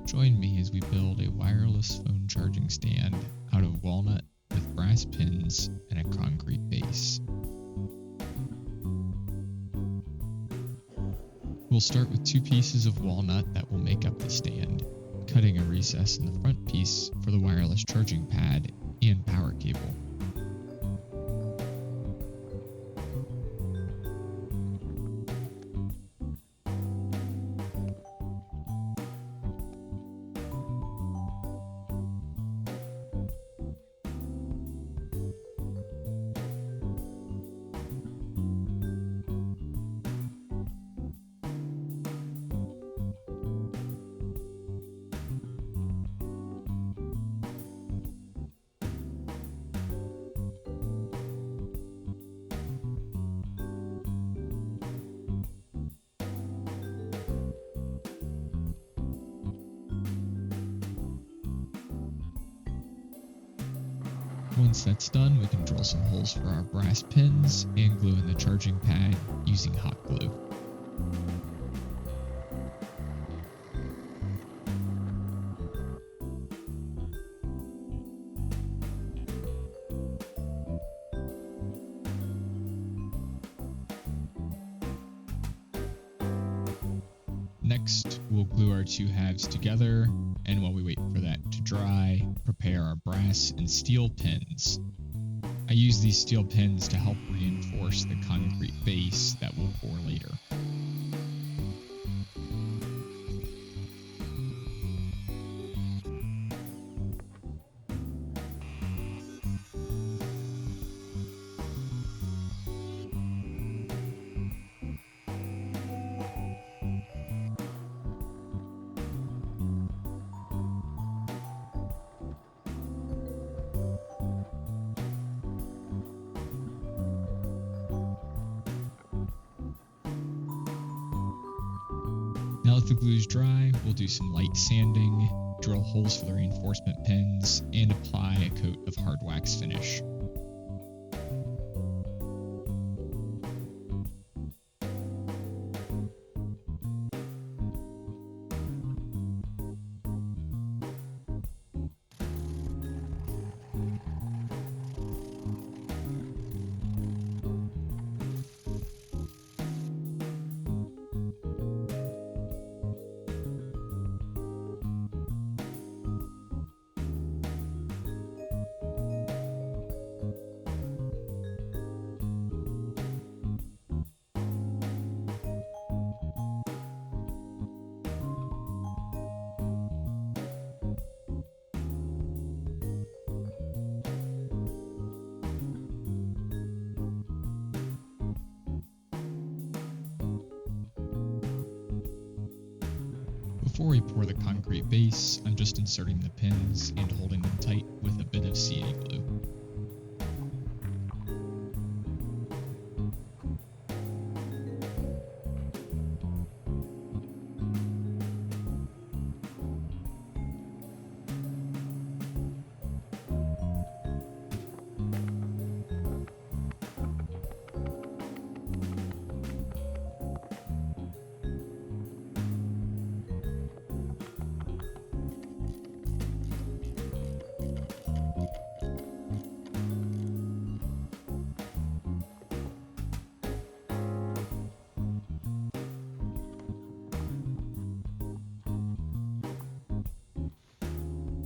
Join me as we build a wireless phone charging stand out of walnut with brass pins and a concrete base. We'll start with 2 pieces of walnut that will make up the stand, cutting a recess in the front piece for the wireless charging pad and power cable. Once that's done, we can drill some holes for our brass pins and glue in the charging pad using hot glue. Next, we'll glue our 2 halves together, and while we wait for that to dry, prepare our brass and steel pins. I use these steel pins to help reinforce the concrete base that we'll pour later. Now that the glue's dry, we'll do some light sanding, drill holes for the reinforcement pins, and apply a coat of hard wax finish. Before we pour the concrete base, I'm just inserting the pins and holding them tight with a bit of CA glue.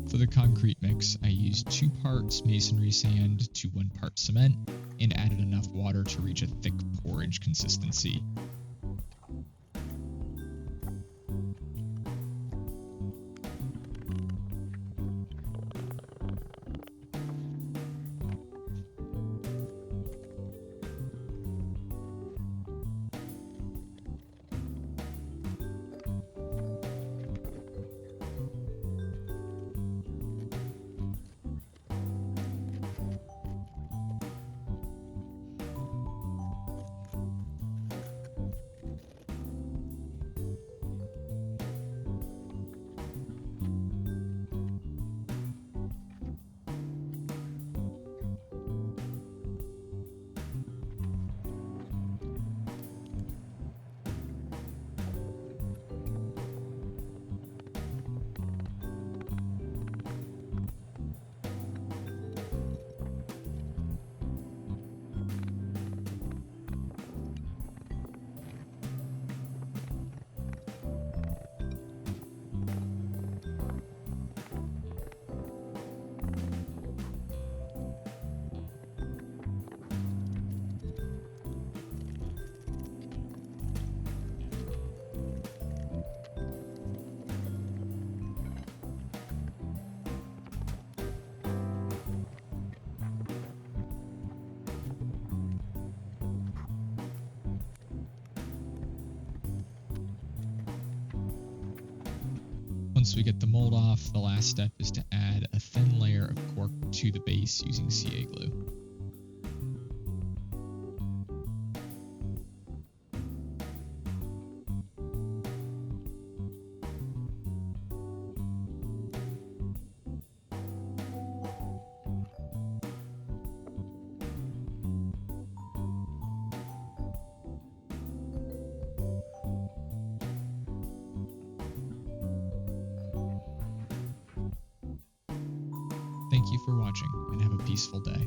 For the concrete mix, I used 2 parts masonry sand to 1 part cement and added enough water to reach a thick porridge consistency. Once we get the mold off, the last step is to add a thin layer of cork to the base using CA glue. Thank you for watching, and have a peaceful day.